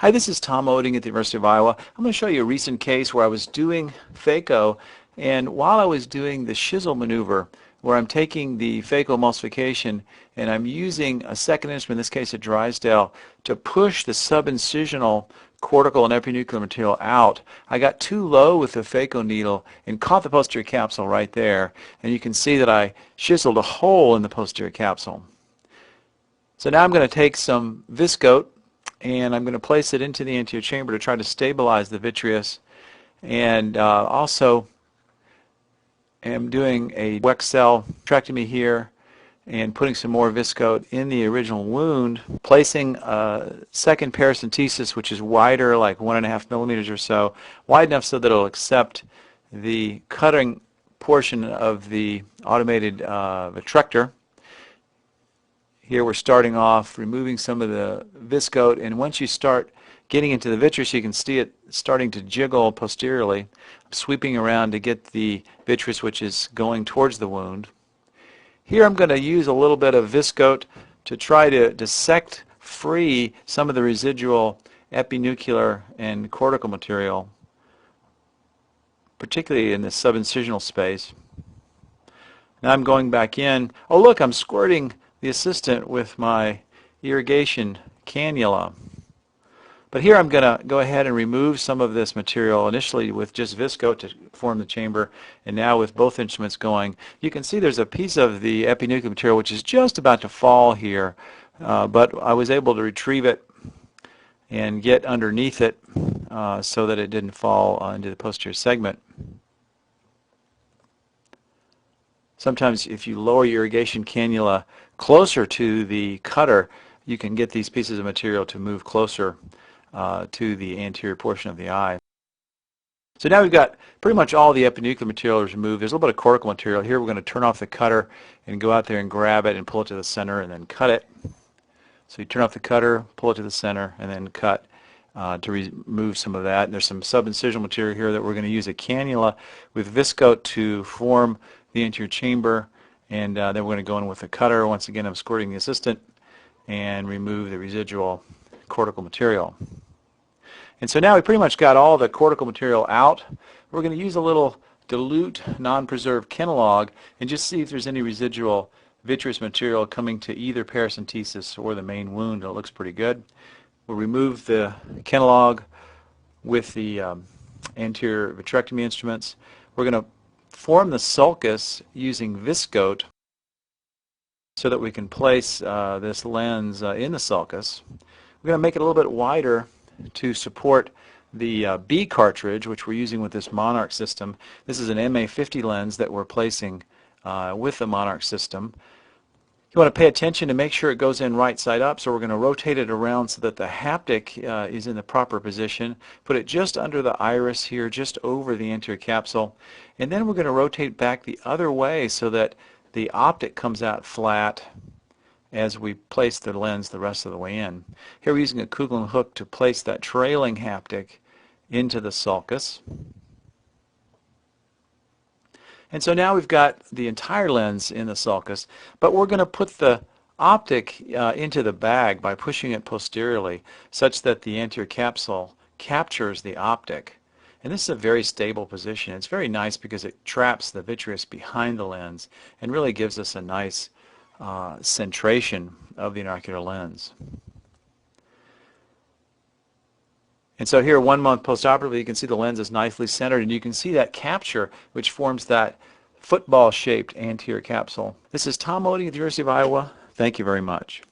Hi, this is Tom Oding at the University of Iowa. I'm going to show you a recent case where I was doing phaco, and while I was doing the Shizzle maneuver, where I'm taking the phaco emulsification and I'm using a second instrument, in this case a Drysdale, to push the subincisional cortical and epinuclear material out. I got too low with the phaco needle and caught the posterior capsule right there, and you can see that I chiseled a hole in the posterior capsule. So now I'm going to take some viscoat and I'm going to place it into the anterior chamber to try to stabilize the vitreous, and also am doing a Wexel vitrectomy here and putting some more viscoat in the original wound, placing a second paracentesis which is wider, like 1.5 millimeters or so, wide enough so that it'll accept the cutting portion of the automated vitrector. Here we're starting off removing some of the viscoat, and once you start getting into the vitreous, you can see it starting to jiggle posteriorly. I'm sweeping around to get the vitreous which is going towards the wound. Here I'm going to use a little bit of viscoat to try to dissect free some of the residual epinuclear and cortical material, particularly in the subincisional space. Now I'm going back in. Oh look, I'm squirting the assistant with my irrigation cannula. But here I'm going to go ahead and remove some of this material, initially with just viscoat to form the chamber, and now with both instruments going. You can see there's a piece of the epinuclear material which is just about to fall here, but I was able to retrieve it and get underneath it so that it didn't fall into the posterior segment. Sometimes if you lower your irrigation cannula closer to the cutter, you can get these pieces of material to move closer to the anterior portion of the eye. So now we've got pretty much all the epinuclear material is removed. There's a little bit of cortical material. Here we're going to turn off the cutter and go out there and grab it and pull it to the center and then cut it. So you turn off the cutter, pull it to the center, and then cut to remove some of that. And there's some subincisional material here that we're going to use a cannula with viscoat to form the anterior chamber, and then we're going to go in with the cutter. Once again, I'm squirting the assistant and remove the residual cortical material. And so now we pretty much got all the cortical material out. We're going to use a little dilute non-preserved Kenalog and just see if there's any residual vitreous material coming to either paracentesis or the main wound. It looks pretty good. We'll remove the Kenalog with the anterior vitrectomy instruments. We're going to form the sulcus using viscoat so that we can place this lens in the sulcus. We're going to make it a little bit wider to support the B cartridge, which we're using with this Monarch system. This is an MA50 lens that we're placing with the Monarch system. You want to pay attention to make sure it goes in right side up, so we're going to rotate it around so that the haptic is in the proper position. Put it just under the iris here, just over the anterior capsule, and then we're going to rotate back the other way so that the optic comes out flat as we place the lens the rest of the way in. Here we're using a Kugeln hook to place that trailing haptic into the sulcus. And so now we've got the entire lens in the sulcus, but we're going to put the optic into the bag by pushing it posteriorly such that the anterior capsule captures the optic. And this is a very stable position. It's very nice because it traps the vitreous behind the lens and really gives us a nice centration of the intraocular lens. And so here, 1 month postoperatively, you can see the lens is nicely centered, and you can see that capture which forms that football-shaped anterior capsule. This is Tom Oding at the University of Iowa. Thank you very much.